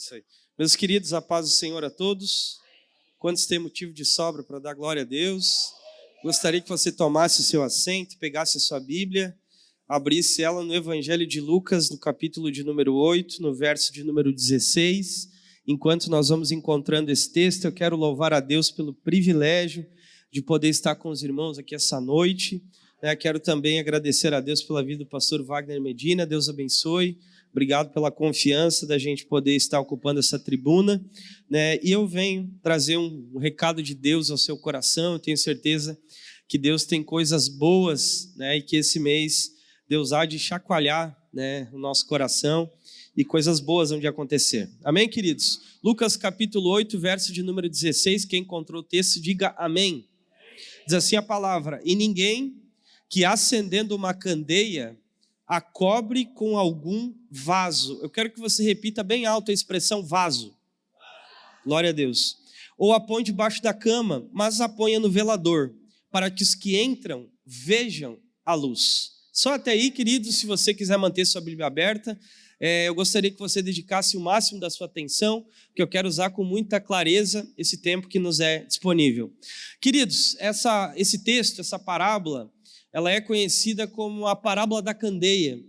Isso aí. Meus queridos, a paz do Senhor a todos. Quantos têm motivo de sobra para dar glória a Deus? Gostaria que você tomasse o seu assento, pegasse a sua Bíblia, abrisse ela no Evangelho de Lucas, no capítulo de número 8, no verso de número 16. Enquanto nós vamos encontrando esse texto, eu quero louvar a Deus pelo privilégio de poder estar com os irmãos aqui essa noite. Quero também agradecer a Deus pela vida do pastor Wagner Medina. Deus abençoe. Obrigado pela confiança da gente poder estar ocupando essa tribuna. E eu venho trazer um recado de Deus ao seu coração. Eu tenho certeza que Deus tem coisas boas, e que esse mês Deus há de chacoalhar, o nosso coração e coisas boas vão de acontecer. Amém, queridos? Lucas capítulo 8, verso de número 16. Quem encontrou o texto, diga amém. Diz assim a palavra: e ninguém que acendendo uma candeia a cobre com algum vaso. Eu quero que você repita bem alto a expressão vaso. Glória a Deus. Ou a põe debaixo da cama, mas a ponha no velador, para que os que entram vejam a luz. Só até aí, queridos, se você quiser manter sua Bíblia aberta, eu gostaria que você dedicasse o máximo da sua atenção, porque eu quero usar com muita clareza esse tempo que nos é disponível. Queridos, esse texto, essa parábola, ela é conhecida como a parábola da candeia.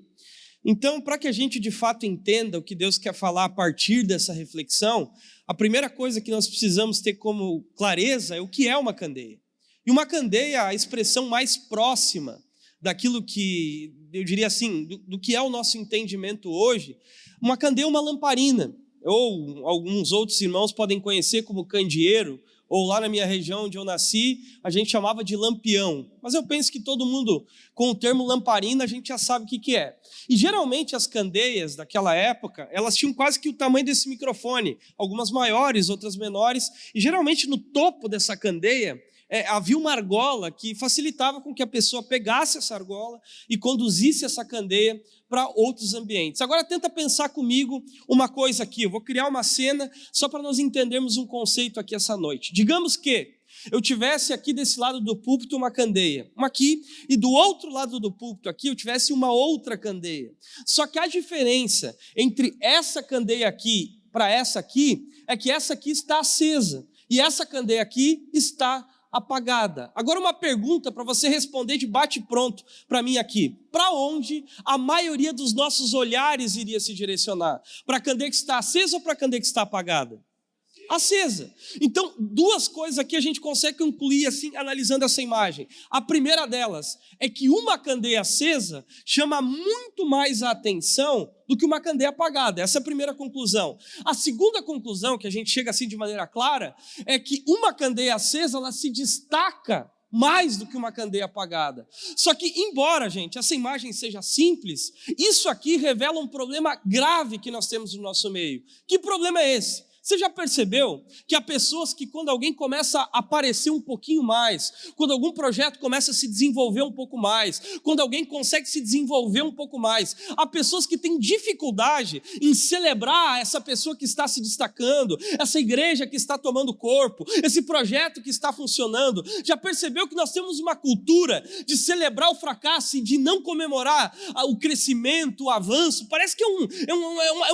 Então, para que a gente de fato entenda o que Deus quer falar a partir dessa reflexão, a primeira coisa que nós precisamos ter como clareza é o que é uma candeia. E uma candeia é a expressão mais próxima daquilo que, eu diria assim, do que é o nosso entendimento hoje. Uma candeia é uma lamparina, ou alguns outros irmãos podem conhecer como candeeiro, ou lá na minha região onde eu nasci, a gente chamava de lampião. Mas eu penso que todo mundo, com o termo lamparina, a gente já sabe o que é. E geralmente as candeias daquela época, elas tinham quase que o tamanho desse microfone, algumas maiores, outras menores, e geralmente no topo dessa candeia havia uma argola que facilitava com que a pessoa pegasse essa argola e conduzisse essa candeia para outros ambientes. Agora tenta pensar comigo uma coisa aqui, eu vou criar uma cena só para nós entendermos um conceito aqui essa noite. Digamos que eu tivesse aqui desse lado do púlpito uma candeia, uma aqui, e do outro lado do púlpito aqui eu tivesse uma outra candeia. Só que a diferença entre essa candeia aqui para essa aqui é que essa aqui está acesa e essa candeia aqui está apagada. Agora uma pergunta para você responder de bate-pronto para mim aqui. Para onde a maioria dos nossos olhares iria se direcionar? Para a candeia que está acesa ou para a candeia que está apagada? Acesa. Então, duas coisas aqui a gente consegue concluir assim, analisando essa imagem. A primeira delas é que uma candeia acesa chama muito mais a atenção do que uma candeia apagada. Essa é a primeira conclusão. A segunda conclusão, que a gente chega assim de maneira clara, é que uma candeia acesa, ela se destaca mais do que uma candeia apagada. Só que, embora, gente, essa imagem seja simples, isso aqui revela um problema grave que nós temos no nosso meio. Que problema é esse? Você já percebeu que há pessoas que quando alguém começa a aparecer um pouquinho mais, quando algum projeto começa a se desenvolver um pouco mais, quando alguém consegue se desenvolver um pouco mais, há pessoas que têm dificuldade em celebrar essa pessoa que está se destacando, essa igreja que está tomando corpo, esse projeto que está funcionando. Já percebeu que nós temos uma cultura de celebrar o fracasso e de não comemorar o crescimento, o avanço? Parece que é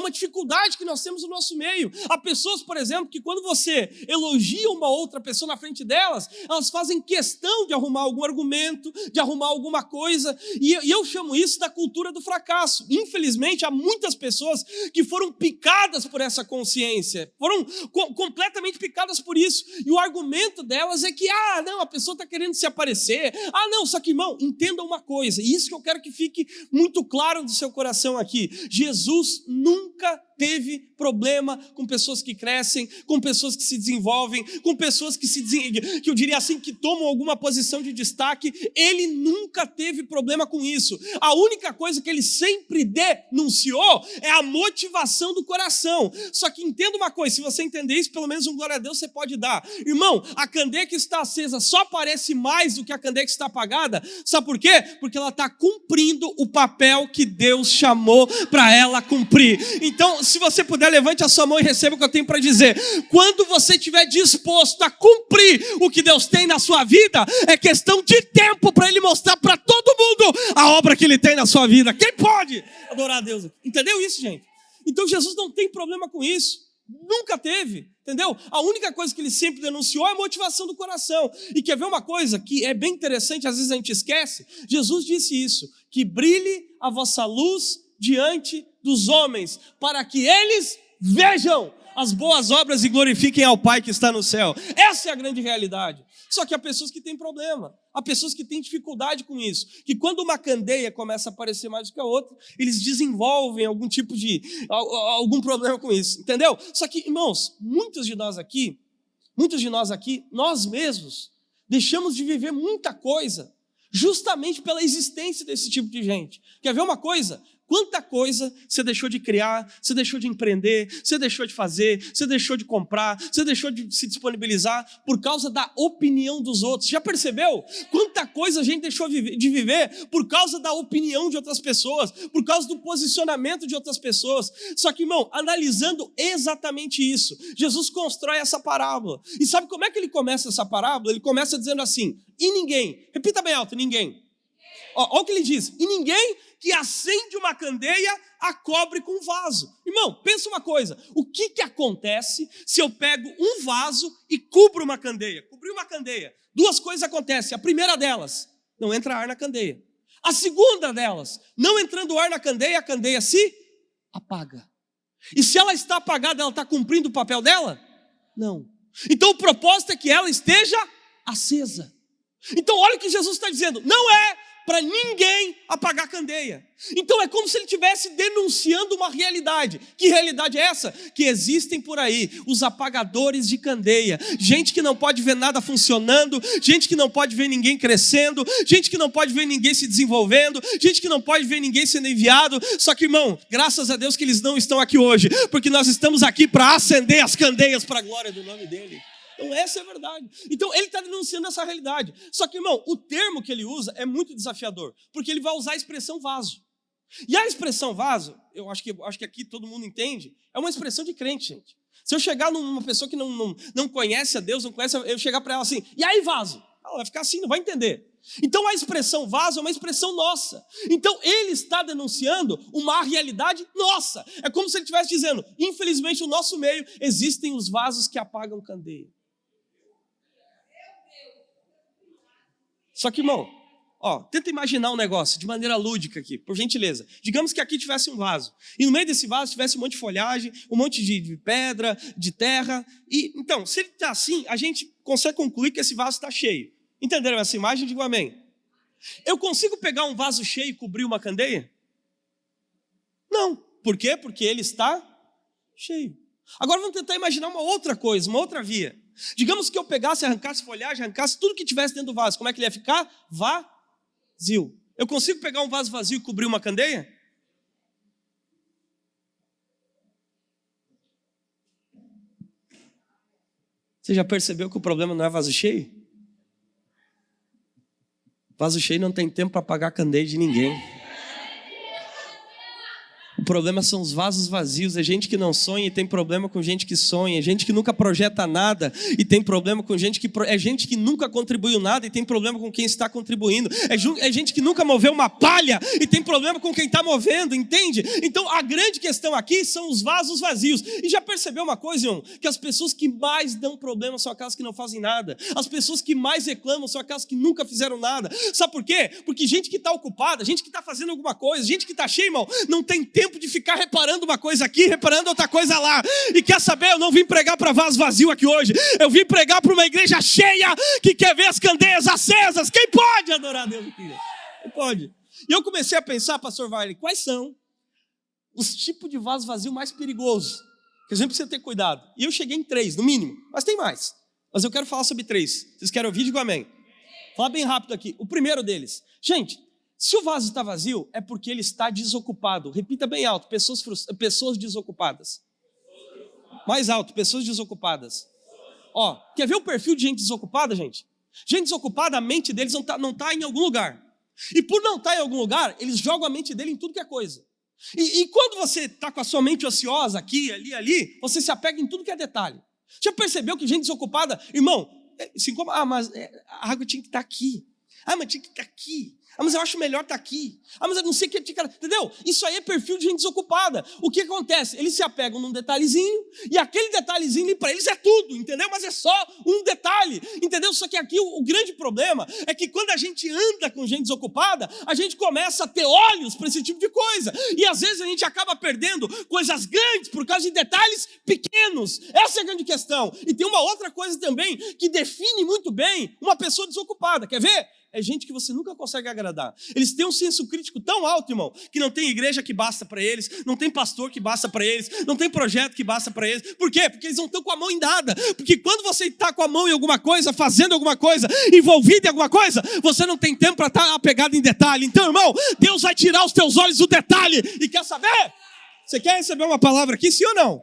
uma dificuldade que nós temos no nosso meio. Há pessoas, por exemplo, que quando você elogia uma outra pessoa na frente delas, elas fazem questão de arrumar algum argumento, de arrumar alguma coisa, e eu chamo isso da cultura do fracasso. Infelizmente, há muitas pessoas que foram picadas por essa consciência, foram completamente picadas por isso, e o argumento delas é que, não, a pessoa está querendo se aparecer, não, só que, irmão, entenda uma coisa, e isso que eu quero que fique muito claro no seu coração aqui: Jesus nunca teve problema com pessoas que crescem, com pessoas que se desenvolvem, com pessoas que eu diria assim, que tomam alguma posição de destaque. Ele nunca teve problema com isso. A única coisa que ele sempre denunciou é a motivação do coração. Só que entenda uma coisa, se você entender isso, pelo menos um glória a Deus você pode dar. Irmão, a candeia que está acesa só parece mais do que a candeia que está apagada. Sabe por quê? Porque ela está cumprindo o papel que Deus chamou para ela cumprir. Então, se você puder, levante a sua mão e receba o que eu tenho para dizer. Quando você estiver disposto a cumprir o que Deus tem na sua vida, é questão de tempo para Ele mostrar para todo mundo a obra que Ele tem na sua vida. Quem pode adorar a Deus? Entendeu isso, gente? Então Jesus não tem problema com isso. Nunca teve, entendeu? A única coisa que ele sempre denunciou é a motivação do coração. E quer ver uma coisa que é bem interessante, às vezes a gente esquece? Jesus disse isso, que brilhe a vossa luz diante dos homens, para que eles vejam as boas obras e glorifiquem ao Pai que está no céu. Essa é a grande realidade. Só que há pessoas que têm problema, há pessoas que têm dificuldade com isso, que quando uma candeia começa a aparecer mais do que a outra, eles desenvolvem algum problema com isso, entendeu? Só que, irmãos, muitos de nós aqui, nós mesmos, deixamos de viver muita coisa, justamente pela existência desse tipo de gente. Quer ver uma coisa? Quanta coisa você deixou de criar, você deixou de empreender, você deixou de fazer, você deixou de comprar, você deixou de se disponibilizar por causa da opinião dos outros. Já percebeu? Quanta coisa a gente deixou de viver por causa da opinião de outras pessoas, por causa do posicionamento de outras pessoas. Só que, irmão, analisando exatamente isso, Jesus constrói essa parábola. E sabe como é que ele começa essa parábola? Ele começa dizendo assim, e ninguém, repita bem alto, ninguém. Olha o que ele diz, e ninguém que acende uma candeia a cobre com um vaso. Irmão, pensa uma coisa, o que acontece se eu pego um vaso e cubro uma candeia? Cobrir uma candeia, duas coisas acontecem. A primeira delas, não entra ar na candeia. A segunda delas, não entrando ar na candeia, a candeia se apaga. E se ela está apagada, ela está cumprindo o papel dela? Não. Então o propósito é que ela esteja acesa. Então olha o que Jesus está dizendo, não é para ninguém apagar a candeia. Então é como se ele estivesse denunciando uma realidade. Que realidade é essa? Que existem por aí os apagadores de candeia. Gente que não pode ver nada funcionando, gente que não pode ver ninguém crescendo, gente que não pode ver ninguém se desenvolvendo, gente que não pode ver ninguém sendo enviado. Só que, irmão, graças a Deus que eles não estão aqui hoje, porque nós estamos aqui para acender as candeias para a glória do nome dele. Então essa é a verdade. Então ele está denunciando essa realidade. Só que, irmão, o termo que ele usa é muito desafiador, porque ele vai usar a expressão vaso. E a expressão vaso, eu acho que aqui todo mundo entende, é uma expressão de crente, gente. Se eu chegar numa pessoa que não conhece a Deus, não conhece, eu chegar para ela assim, e aí vaso? Ela vai ficar assim, não vai entender. Então a expressão vaso é uma expressão nossa. Então ele está denunciando uma realidade nossa. É como se ele estivesse dizendo, infelizmente no nosso meio existem os vasos que apagam candeia. Só que, irmão, tenta imaginar um negócio de maneira lúdica aqui, por gentileza. Digamos que aqui tivesse um vaso, e no meio desse vaso tivesse um monte de folhagem, um monte de pedra, de terra. E então, se ele está assim, a gente consegue concluir que esse vaso está cheio. Entenderam essa imagem? Digo amém. Eu consigo pegar um vaso cheio e cobrir uma candeia? Não. Por quê? Porque ele está cheio. Agora vamos tentar imaginar uma outra coisa, uma outra via. Digamos que eu pegasse, arrancasse folhagem, arrancasse tudo que tivesse dentro do vaso. Como é que ele ia ficar? Vazio. Eu consigo pegar um vaso vazio e cobrir uma candeia? Você já percebeu que o problema não é vaso cheio? Vaso cheio não tem tempo para apagar a candeia de ninguém. O problema são os vasos vazios, é gente que não sonha e tem problema com gente que sonha, é gente que nunca projeta nada e tem problema com gente que nunca contribuiu nada e tem problema com quem está contribuindo, é gente que nunca moveu uma palha e tem problema com quem está movendo, entende? Então a grande questão aqui são os vasos vazios. E já percebeu uma coisa, irmão? Que as pessoas que mais dão problema são aquelas que não fazem nada, as pessoas que mais reclamam são aquelas que nunca fizeram nada. Sabe por quê? Porque gente que está ocupada, gente que está fazendo alguma coisa, gente que está cheia, irmão, não tem tempo de ficar reparando uma coisa aqui, reparando outra coisa lá. E quer saber, eu não vim pregar para vaso vazio aqui hoje, eu vim pregar para uma igreja cheia que quer ver as candeias acesas. Quem pode adorar a Deus aqui? Quem pode? E eu comecei a pensar, pastor Wiley, quais são os tipos de vaso vazio mais perigosos que a gente precisa ter cuidado? E eu cheguei em 3, no mínimo, mas tem mais. Mas eu quero falar sobre 3. Vocês querem ouvir? Digo amém. Vou falar bem rápido aqui. O primeiro deles, gente, se o vaso está vazio, é porque ele está desocupado. Repita bem alto, pessoas desocupadas. Mais alto, pessoas desocupadas. Quer ver o perfil de gente desocupada, gente? Gente desocupada, a mente deles não está em algum lugar. E por não estar em algum lugar, eles jogam a mente dele em tudo que é coisa. E quando você está com a sua mente ociosa, aqui, ali, você se apega em tudo que é detalhe. Já percebeu que gente desocupada, irmão, mas a água tinha que estar aqui. Mas tinha que estar aqui. Ah, mas eu acho melhor estar aqui. Ah, mas eu não sei o que... Entendeu? Isso aí é perfil de gente desocupada. O que acontece? Eles se apegam num detalhezinho, e aquele detalhezinho para eles é tudo, entendeu? Mas é só um detalhe, entendeu? Só que aqui o grande problema é que quando a gente anda com gente desocupada, a gente começa a ter olhos para esse tipo de coisa. E às vezes a gente acaba perdendo coisas grandes por causa de detalhes pequenos. Essa é a grande questão. E tem uma outra coisa também que define muito bem uma pessoa desocupada. Quer ver? É gente que você nunca consegue agradar. Eles têm um senso crítico tão alto, irmão, que não tem igreja que basta para eles, não tem pastor que basta para eles, não tem projeto que basta para eles. Por quê? Porque eles não estão com a mão em nada. Porque quando você está com a mão em alguma coisa, fazendo alguma coisa, envolvido em alguma coisa, você não tem tempo para estar apegado em detalhe. Então, irmão, Deus vai tirar os teus olhos do detalhe. E quer saber? Você quer receber uma palavra aqui, sim ou não?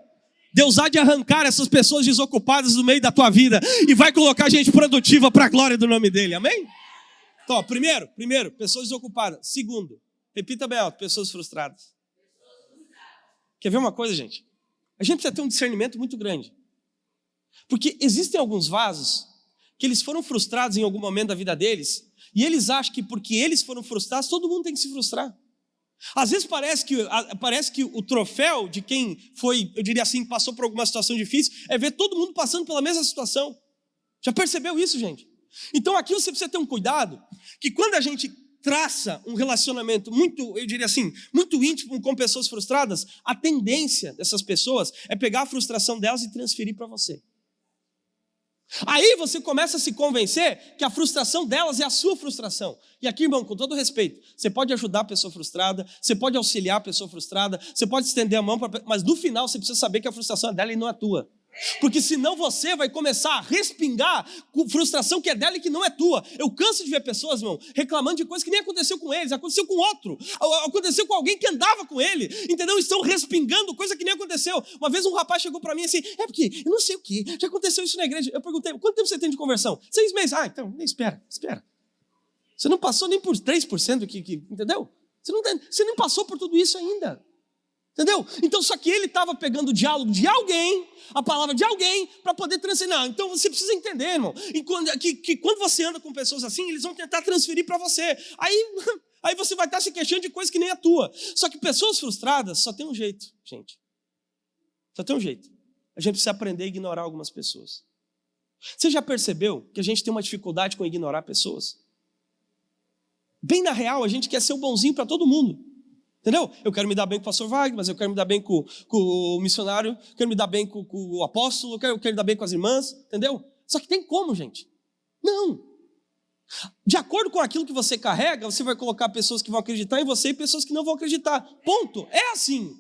Deus há de arrancar essas pessoas desocupadas do meio da tua vida e vai colocar gente produtiva para a glória do nome dele. Amém? Então, primeiro, pessoas desocupadas. Segundo, repita bem alto, pessoas frustradas. Quer ver uma coisa, gente? A gente precisa ter um discernimento muito grande. Porque existem alguns vasos que eles foram frustrados em algum momento da vida deles, e eles acham que porque eles foram frustrados, todo mundo tem que se frustrar. Às vezes parece que o troféu de quem foi, eu diria assim, passou por alguma situação difícil, é ver todo mundo passando pela mesma situação. Já percebeu isso, gente? Então aqui você precisa ter um cuidado, que quando a gente traça um relacionamento muito, eu diria assim, muito íntimo com pessoas frustradas, a tendência dessas pessoas é pegar a frustração delas e transferir para você. Aí você começa a se convencer que a frustração delas é a sua frustração. E aqui, irmão, com todo respeito, você pode ajudar a pessoa frustrada, você pode auxiliar a pessoa frustrada, você pode estender a mão, mas no final você precisa saber que a frustração é dela e não é tua. Porque senão você vai começar a respingar com frustração que é dela e que não é tua. Eu canso de ver pessoas, irmão, reclamando de coisas que nem aconteceu com eles, aconteceu com outro, aconteceu com alguém que andava com ele, entendeu? Estão respingando coisa que nem aconteceu. Uma vez um rapaz chegou para mim assim, é porque eu não sei o que, já aconteceu isso na igreja. Eu perguntei, quanto tempo você tem de conversão? 6 meses. Ah, então, nem espera. Você não passou nem por 3% entendeu? Você não passou por tudo isso ainda. Entendeu? Então, só que ele estava pegando o diálogo de alguém, a palavra de alguém, para poder transferir. Não, então você precisa entender, irmão, que quando você anda com pessoas assim, eles vão tentar transferir para você. Aí você vai estar se queixando de coisa que nem a tua. Só que pessoas frustradas só tem um jeito, gente. Só tem um jeito. A gente precisa aprender a ignorar algumas pessoas. Você já percebeu que a gente tem uma dificuldade com ignorar pessoas? Bem na real, a gente quer ser o bonzinho para todo mundo. Entendeu? Eu quero me dar bem com o pastor Wagner, mas eu quero me dar bem com o missionário, quero me dar bem com o apóstolo, eu quero me dar bem com as irmãs, entendeu? Só que tem como, gente? Não. De acordo com aquilo que você carrega, você vai colocar pessoas que vão acreditar em você e pessoas que não vão acreditar. Ponto. É assim.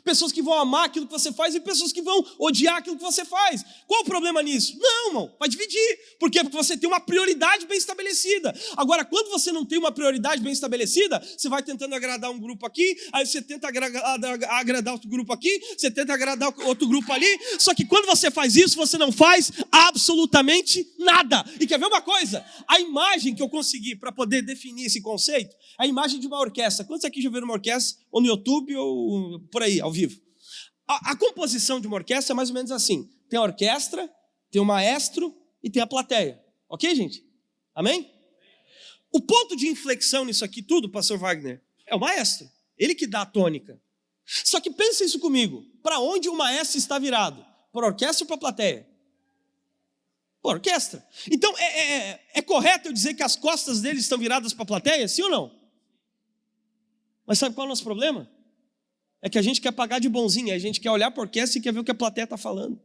Pessoas que vão amar aquilo que você faz e pessoas que vão odiar aquilo que você faz. Qual o problema nisso? Não, irmão, vai dividir. Por quê? Porque você tem uma prioridade bem estabelecida. Agora, quando você não tem uma prioridade bem estabelecida, você vai tentando agradar um grupo aqui, aí você tenta agradar outro grupo aqui, você tenta agradar outro grupo ali, só que quando você faz isso, você não faz absolutamente nada. E quer ver uma coisa? A imagem que eu consegui para poder definir esse conceito é a imagem de uma orquestra. Quantos aqui já viram uma orquestra? Ou no YouTube ou por aí, ao vivo. A composição de uma orquestra é mais ou menos assim. Tem a orquestra, tem o maestro e tem a plateia. Ok, gente? Amém? O ponto de inflexão nisso aqui tudo, pastor Wagner, é o maestro. Ele que dá a tônica. Só que pensa isso comigo. Para onde o maestro está virado? Para a orquestra ou para a plateia? Para a orquestra. Então, é correto eu dizer que as costas dele estão viradas para a plateia? Sim ou não? Mas sabe qual é o nosso problema? É que a gente quer pagar de bonzinho, a gente quer olhar para a orquestra e quer ver o que a plateia está falando.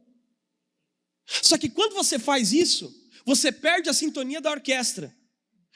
Só que quando você faz isso, você perde a sintonia da orquestra.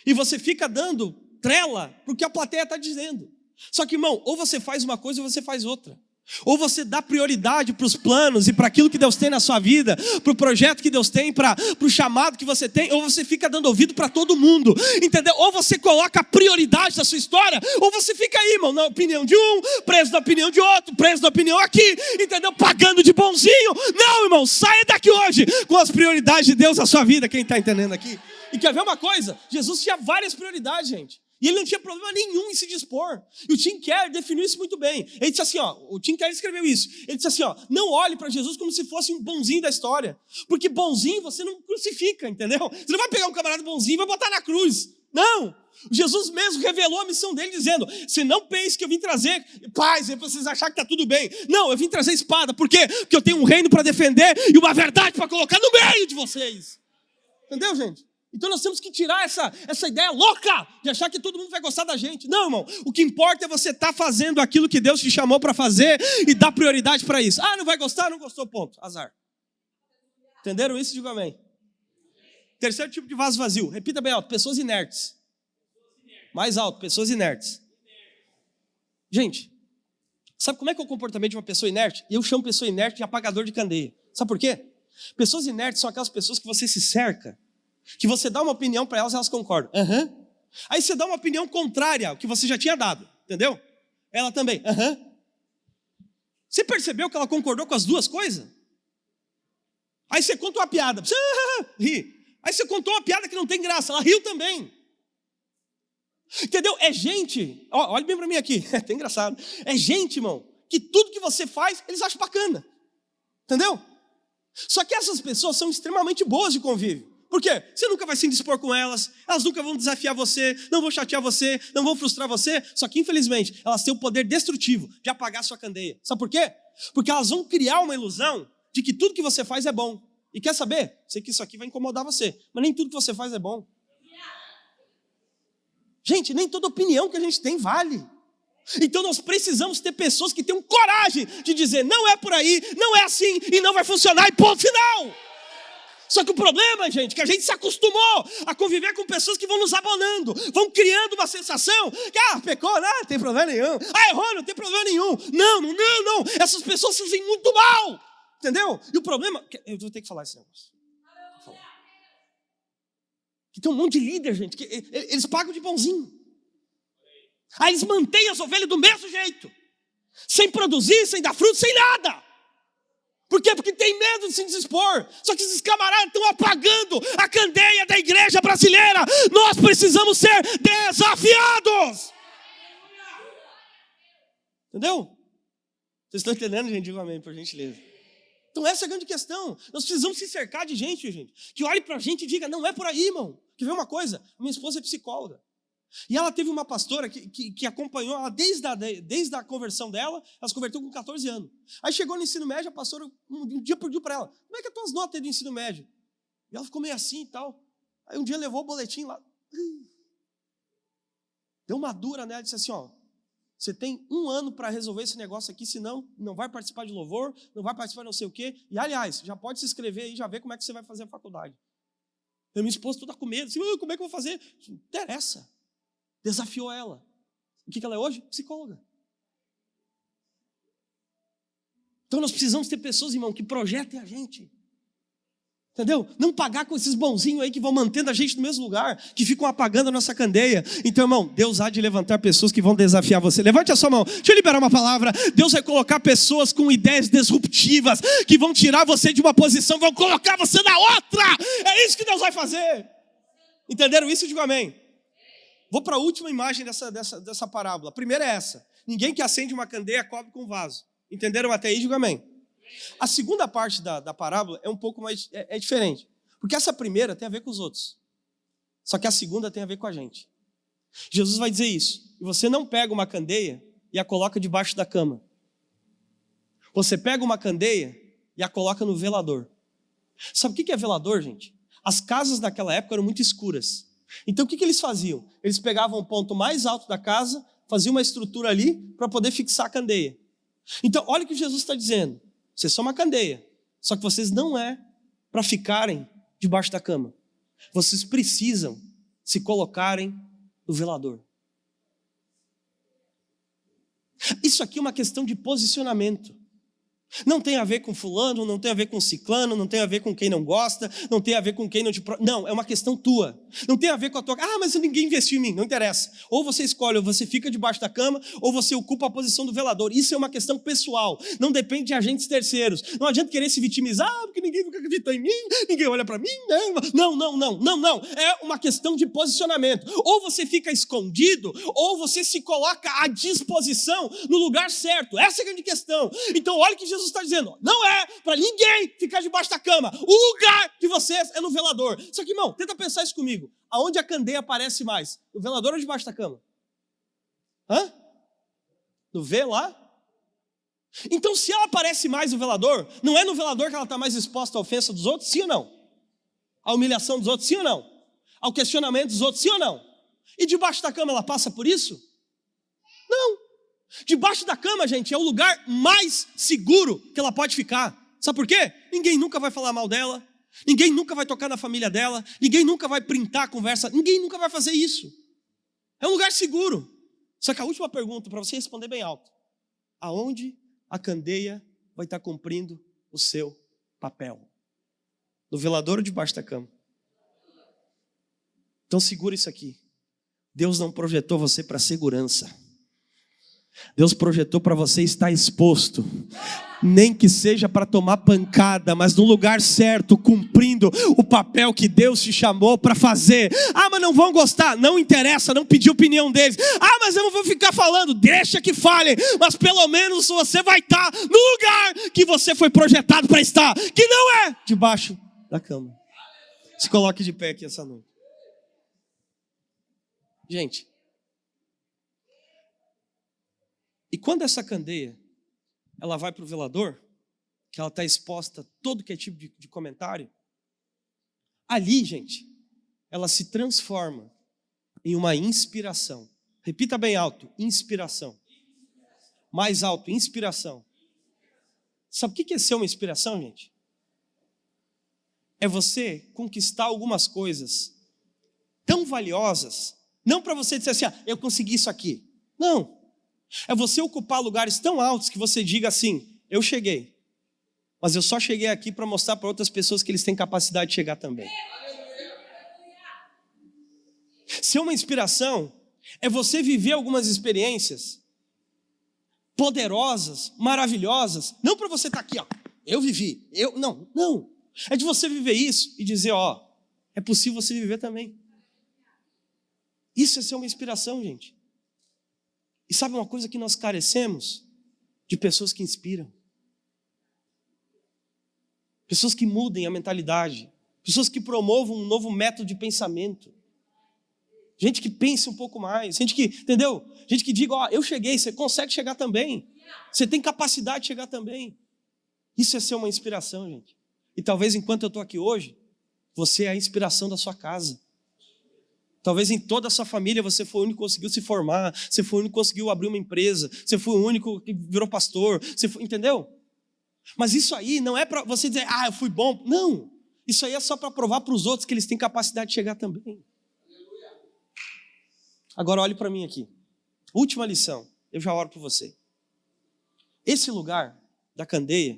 E você fica dando trela para o que a plateia está dizendo. Só que, irmão, ou você faz uma coisa ou você faz outra. Ou você dá prioridade para os planos e para aquilo que Deus tem na sua vida, para o projeto que Deus tem, para o chamado que você tem, ou você fica dando ouvido para todo mundo, entendeu? Ou você coloca a prioridade da sua história, ou você fica aí, irmão, na opinião de um, preso na opinião de outro, preso na opinião aqui, entendeu? Pagando de bonzinho. Não, irmão, saia daqui hoje com as prioridades de Deus na sua vida, quem está entendendo aqui? E quer ver uma coisa? Jesus tinha várias prioridades, gente. E ele não tinha problema nenhum em se dispor. E o Tim Keller definiu isso muito bem. Ele disse assim, o Tim Keller escreveu isso. Ele disse assim, não olhe para Jesus como se fosse um bonzinho da história. Porque bonzinho você não crucifica, entendeu? Você não vai pegar um camarada bonzinho e vai botar na cruz. Não! Jesus mesmo revelou a missão dele dizendo, você não pense que eu vim trazer paz, é para vocês acharem que está tudo bem. Não, eu vim trazer espada. Por quê? Porque eu tenho um reino para defender e uma verdade para colocar no meio de vocês. Entendeu, gente? Então nós temos que tirar essa ideia louca de achar que todo mundo vai gostar da gente. Não, irmão, o que importa é você estar fazendo aquilo que Deus te chamou para fazer e dar prioridade para isso. Ah, não vai gostar? Não gostou, ponto, azar. Entenderam isso? Diga amém. Terceiro tipo de vaso vazio, repita bem alto, pessoas inertes. Mais alto, pessoas inertes. Gente, sabe como é que é o comportamento de uma pessoa inerte? Eu chamo pessoa inerte de apagador de candeia. Sabe por quê? Pessoas inertes são aquelas pessoas que você se cerca, que você dá uma opinião para elas e elas concordam. Aí você dá uma opinião contrária ao que você já tinha dado, entendeu? Ela também. Você percebeu que ela concordou com as duas coisas? Aí você conta uma piada, você ri. Aí você contou uma piada que não tem graça, ela riu também. Entendeu? É gente, olha bem para mim aqui, é até engraçado. É gente, irmão, que tudo que você faz, eles acham bacana. Entendeu? Só que essas pessoas são extremamente boas de convívio. Por quê? Você nunca vai se indispor com elas, elas nunca vão desafiar você, não vão chatear você, não vão frustrar você. Só que, infelizmente, elas têm o poder destrutivo de apagar a sua candeia. Sabe por quê? Porque elas vão criar uma ilusão de que tudo que você faz é bom. E quer saber? Sei que isso aqui vai incomodar você, mas nem tudo que você faz é bom. Gente, nem toda opinião que a gente tem vale. Então nós precisamos ter pessoas que tenham coragem de dizer, não é por aí, não é assim, e não vai funcionar, e ponto final. Só que o problema, gente, é que a gente se acostumou a conviver com pessoas que vão nos abonando, vão criando uma sensação que, pecou, não tem problema nenhum, errou, não tem problema nenhum. Não, essas pessoas fazem muito mal, entendeu? E o problema, eu vou ter que falar esse negócio. Que tem um monte de líder, gente, que eles pagam de bonzinho. Aí eles mantêm as ovelhas do mesmo jeito, sem produzir, sem dar fruto, sem nada. Por quê? Porque tem medo de se dispor. Só que esses camaradas estão apagando a candeia da igreja brasileira. Nós precisamos ser desafiados. Entendeu? Vocês estão entendendo, gente? Diga amém, por gentileza. Então essa é a grande questão. Nós precisamos se cercar de gente, que olhe pra gente e diga, não é por aí, irmão. Quer ver uma coisa? Minha esposa é psicóloga. E ela teve uma pastora que acompanhou ela desde a conversão dela. Ela se converteu com 14 anos. Aí chegou no ensino médio, a pastora um dia pediu para ela, como é que é as tuas notas aí do ensino médio? E ela ficou meio assim e tal. Aí um dia levou o boletim lá. Deu uma dura nela e disse assim, você tem 1 ano para resolver esse negócio aqui, senão não vai participar de louvor, não vai participar de não sei o quê. E aliás, já pode se inscrever aí, já vê como é que você vai fazer a faculdade. Eu minha esposa toda com medo, assim, como é que eu vou fazer? Não interessa. Desafiou ela. O que ela é hoje? Psicóloga. Então nós precisamos ter pessoas, irmão, que projetem a gente. Entendeu? Não pagar com esses bonzinhos aí que vão mantendo a gente no mesmo lugar, que ficam apagando a nossa candeia. Então, irmão, Deus há de levantar pessoas que vão desafiar você. Levante a sua mão. Deixa eu liberar uma palavra. Deus vai colocar pessoas com ideias disruptivas, que vão tirar você de uma posição, vão colocar você na outra. É isso que Deus vai fazer. Entenderam isso? Digo amém. Vou para a última imagem dessa parábola. A primeira é essa. Ninguém que acende uma candeia cobre com vaso. Entenderam até aí? Digo amém. A segunda parte da parábola é um pouco mais diferente. Porque essa primeira tem a ver com os outros. Só que a segunda tem a ver com a gente. Jesus vai dizer isso. E você não pega uma candeia e a coloca debaixo da cama. Você pega uma candeia e a coloca no velador. Sabe o que é velador, gente? As casas daquela época eram muito escuras. Então o que eles faziam? Eles pegavam o ponto mais alto da casa, faziam uma estrutura ali para poder fixar a candeia. Então olha o que Jesus está dizendo. Vocês são uma candeia, só que vocês não é para ficarem debaixo da cama. Vocês precisam se colocarem no velador. Isso aqui é uma questão de posicionamento. Não tem a ver com fulano, não tem a ver com ciclano, não tem a ver com quem não gosta, não tem a ver com quem não te... Não, é uma questão tua. Não tem a ver com a tua... mas ninguém investiu em mim, não interessa. Ou você escolhe, ou você fica debaixo da cama, ou você ocupa a posição do velador. Isso é uma questão pessoal, não depende de agentes terceiros. Não adianta querer se vitimizar, porque ninguém nunca acredita em mim, ninguém olha para mim. Não. É uma questão de posicionamento. Ou você fica escondido, ou você se coloca à disposição no lugar certo. Essa é a grande questão. Então olha que Jesus Jesus está dizendo, não é para ninguém ficar debaixo da cama. O lugar de vocês é no velador. Só que, irmão, tenta pensar isso comigo. Aonde a candeia aparece mais? No velador ou debaixo da cama? No V lá? Então, se ela aparece mais no velador, não é no velador que ela está mais exposta à ofensa dos outros? Sim ou não? À humilhação dos outros? Sim ou não? Ao questionamento dos outros? Sim ou não? E debaixo da cama ela passa por isso? Não. Debaixo da cama, gente, é o lugar mais seguro que ela pode ficar. Sabe por quê? Ninguém nunca vai falar mal dela, ninguém nunca vai tocar na família dela, ninguém nunca vai printar a conversa, ninguém nunca vai fazer isso. É um lugar seguro. Só que a última pergunta, para você responder bem alto: aonde a candeia vai estar cumprindo o seu papel? No velador ou debaixo da cama? Então segura isso aqui. Deus não projetou você para segurança. Deus projetou para você estar exposto, nem que seja para tomar pancada, mas no lugar certo, cumprindo o papel que Deus te chamou para fazer. Mas não vão gostar, não interessa, não pedir opinião deles. Mas eu não vou ficar falando, deixa que falem, mas pelo menos você vai estar no lugar que você foi projetado para estar, que não é debaixo da cama. Se coloque de pé aqui essa noite. Gente, e quando essa candeia, ela vai para o velador, que ela está exposta a todo que é tipo de comentário, ali, gente, ela se transforma em uma inspiração. Repita bem alto, inspiração. Mais alto, inspiração. Sabe o que é ser uma inspiração, gente? É você conquistar algumas coisas tão valiosas, não para você dizer assim, eu consegui isso aqui. Não. É você ocupar lugares tão altos que você diga assim, eu cheguei, mas eu só cheguei aqui para mostrar para outras pessoas que eles têm capacidade de chegar também. Ser uma inspiração é você viver algumas experiências poderosas, maravilhosas, não para você estar aqui, eu vivi, não. É de você viver isso e dizer, é possível você viver também. Isso é ser uma inspiração, gente. E sabe uma coisa que nós carecemos? De pessoas que inspiram. Pessoas que mudem a mentalidade. Pessoas que promovam um novo método de pensamento. Gente que pense um pouco mais. Gente que, entendeu? Gente que diga, eu cheguei, você consegue chegar também. Você tem capacidade de chegar também. Isso é ser uma inspiração, gente. E talvez enquanto eu estou aqui hoje, você é a inspiração da sua casa. Talvez em toda a sua família você foi o único que conseguiu se formar, você foi o único que conseguiu abrir uma empresa, você foi o único que virou pastor, entendeu? Mas isso aí não é para você dizer, eu fui bom. Não, isso aí é só para provar para os outros que eles têm capacidade de chegar também. Agora olhe para mim aqui. Última lição, eu já oro por você. Esse lugar da candeia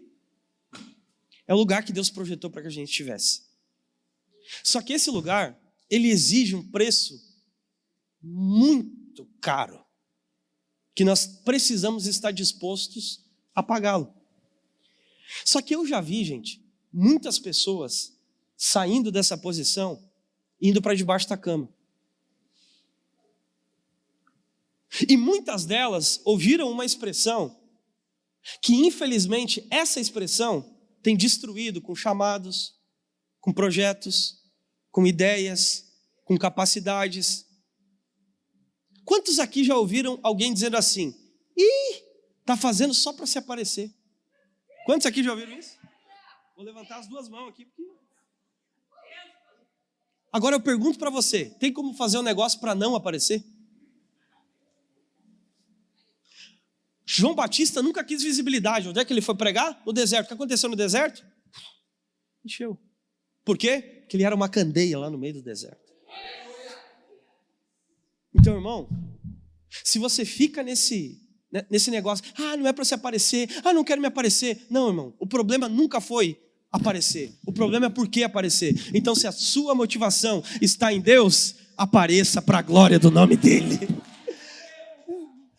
é o lugar que Deus projetou para que a gente estivesse. Só que esse lugar, ele exige um preço muito caro, que nós precisamos estar dispostos a pagá-lo. Só que eu já vi, gente, muitas pessoas saindo dessa posição, indo para debaixo da cama. E muitas delas ouviram uma expressão que, infelizmente, essa expressão tem destruído com chamados, com projetos, com ideias, com capacidades. Quantos aqui já ouviram alguém dizendo assim, está fazendo só para se aparecer? Quantos aqui já ouviram isso? Vou levantar as duas mãos aqui. Agora eu pergunto para você, tem como fazer um negócio para não aparecer? João Batista nunca quis visibilidade. Onde é que ele foi pregar? No deserto. O que aconteceu no deserto? Encheu. Por quê? Porque ele era uma candeia lá no meio do deserto. Então, irmão, se você fica nesse negócio, não é para se aparecer, não quero me aparecer. Não, irmão, o problema nunca foi aparecer. O problema é por que aparecer. Então, se a sua motivação está em Deus, apareça para a glória do nome dEle.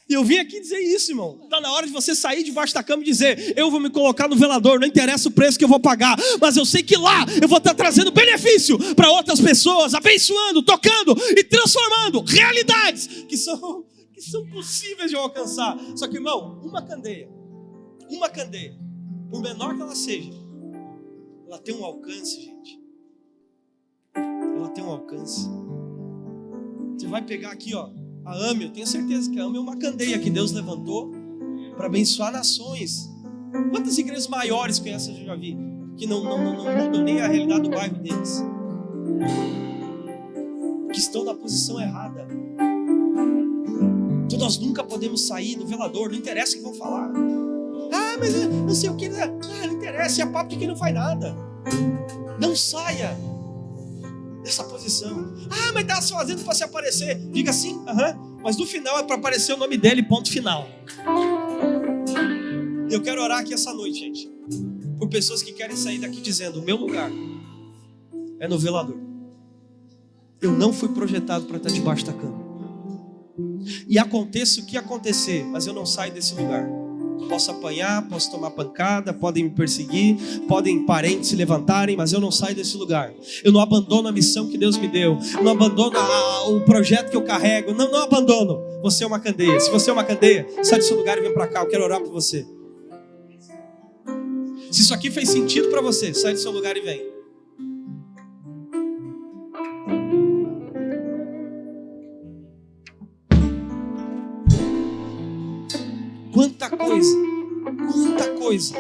E eu vim aqui dizer isso, irmão. Está na hora de você sair debaixo da cama e dizer, eu vou me colocar no velador, não interessa o preço que eu vou pagar, mas eu sei que lá eu vou estar trazendo benefício para outras pessoas, abençoando, tocando e transformando realidades que são possíveis de eu alcançar. Só que, irmão, uma candeia, por menor que ela seja, ela tem um alcance, gente. Ela tem um alcance. Você vai pegar aqui, ó, a AME, eu tenho certeza que a AME é uma candeia que Deus levantou para abençoar nações. Quantas igrejas maiores que essas eu já vi, que não mudam nem a realidade do bairro deles, que estão na posição errada. Então nós nunca podemos sair do velador, não interessa o que vão falar. Ah, mas eu não sei o que, não interessa, é papo de quem não faz nada. Não saia dessa posição. Ah, mas tá só fazendo para se aparecer. Diga assim, mas no final é para aparecer o nome dele, ponto final. Eu quero orar aqui essa noite, gente, por pessoas que querem sair daqui dizendo: o meu lugar é no velador. Eu não fui projetado para estar debaixo da cama. E aconteça o que acontecer, mas eu não saio desse lugar. Posso apanhar, posso tomar pancada, podem me perseguir, podem parentes se levantarem, mas eu não saio desse lugar. Eu não abandono a missão que Deus me deu, eu não abandono o projeto que eu carrego, não abandono. Você é uma candeia. Se você é uma candeia, sai desse lugar e vem para cá, eu quero orar por você. Se isso aqui fez sentido para você, sai do seu lugar e vem. Quanta coisa.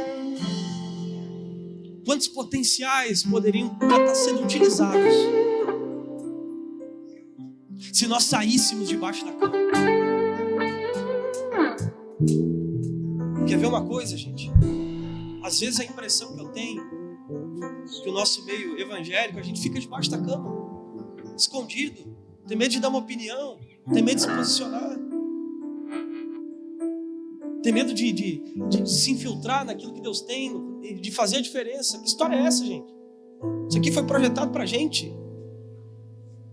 Quantos potenciais poderiam estar sendo utilizados se nós saíssemos debaixo da cama. Quer ver uma coisa, gente? Às vezes a impressão que eu tenho que o nosso meio evangélico, a gente fica debaixo da cama, escondido, tem medo de dar uma opinião, tem medo de se posicionar, tem medo de se infiltrar naquilo que Deus tem, de fazer a diferença. Que história é essa, gente? Isso aqui foi projetado pra gente.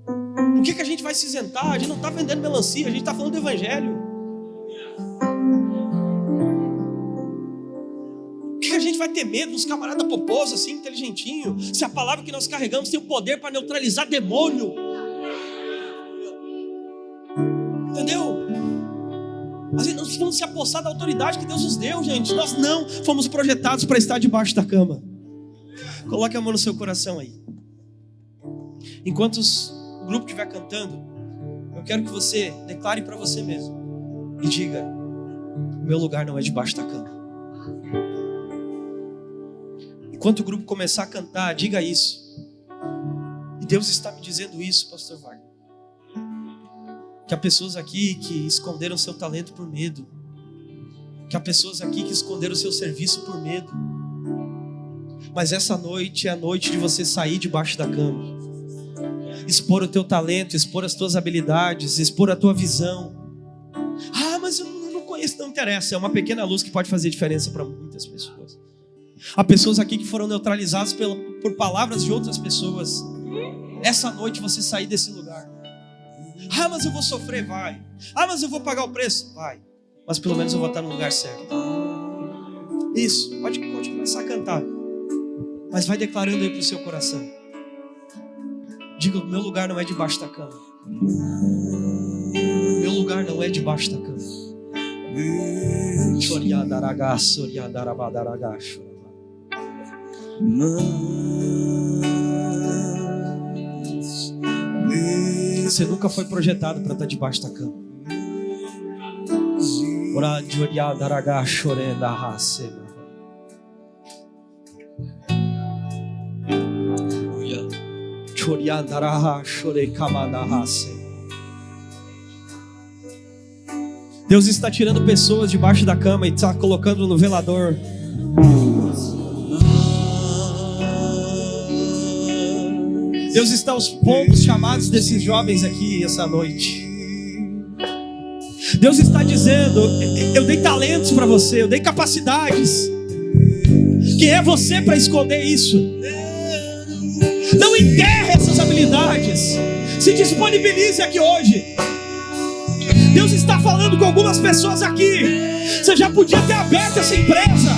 Por que a gente vai se isentar? A gente não está vendendo melancia, a gente está falando do evangelho. Por que a gente vai ter medo dos camaradas poposos assim, inteligentinho, se a palavra que nós carregamos tem o poder para neutralizar demônio? Entendeu? Nós não vamos se apossar da autoridade que Deus nos deu, gente. Nós não fomos projetados para estar debaixo da cama. Coloque a mão no seu coração aí. Enquanto o grupo estiver cantando, eu quero que você declare para você mesmo e diga: meu lugar não é debaixo da cama. Enquanto o grupo começar a cantar, diga isso. E Deus está me dizendo isso, pastor Wagner. Que há pessoas aqui que esconderam seu talento por medo. Que há pessoas aqui que esconderam seu serviço por medo. Mas essa noite é a noite de você sair debaixo da cama. Expor o teu talento, expor as tuas habilidades, expor a tua visão. Ah, mas eu não conheço, não interessa. É uma pequena luz que pode fazer diferença para muitas pessoas. Há pessoas aqui que foram neutralizadas por palavras de outras pessoas. Essa noite você sair desse lugar. Ah, mas eu vou sofrer, vai. Ah, mas eu vou pagar o preço, vai. Mas pelo menos eu vou estar no lugar certo. Isso, pode começar a cantar. Mas vai declarando aí pro seu coração. Diga: meu lugar não é debaixo da cama. Meu lugar não é debaixo da cama. Você nunca foi projetado para estar debaixo da cama. Deus está tirando pessoas debaixo da cama e está colocando no velador. Deus está aos poucos chamados desses jovens aqui essa noite. Deus está dizendo: eu dei talentos para você, eu dei capacidades. Quem é você para esconder isso? Não enterre essas habilidades. Se disponibilize aqui hoje. Deus está falando com algumas pessoas aqui. Você já podia ter aberto essa empresa.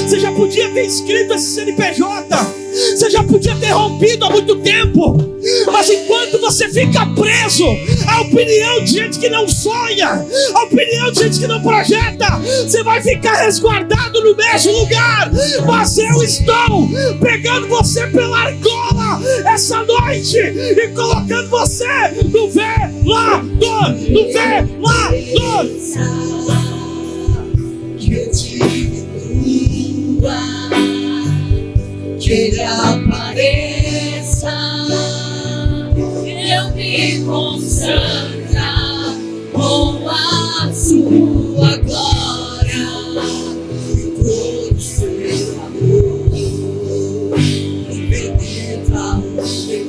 Você já podia ter inscrito esse CNPJ. Você já podia ter rompido há muito tempo. Mas enquanto você fica preso à opinião de gente que não sonha, à opinião de gente que não projeta, você vai ficar resguardado no mesmo lugar. Mas eu estou pegando você pela argola essa noite e colocando você no velador, no velador. Que eu te inclua, que ele apareça, eu me consagra com a sua glória, todo seu amor, penetra o meu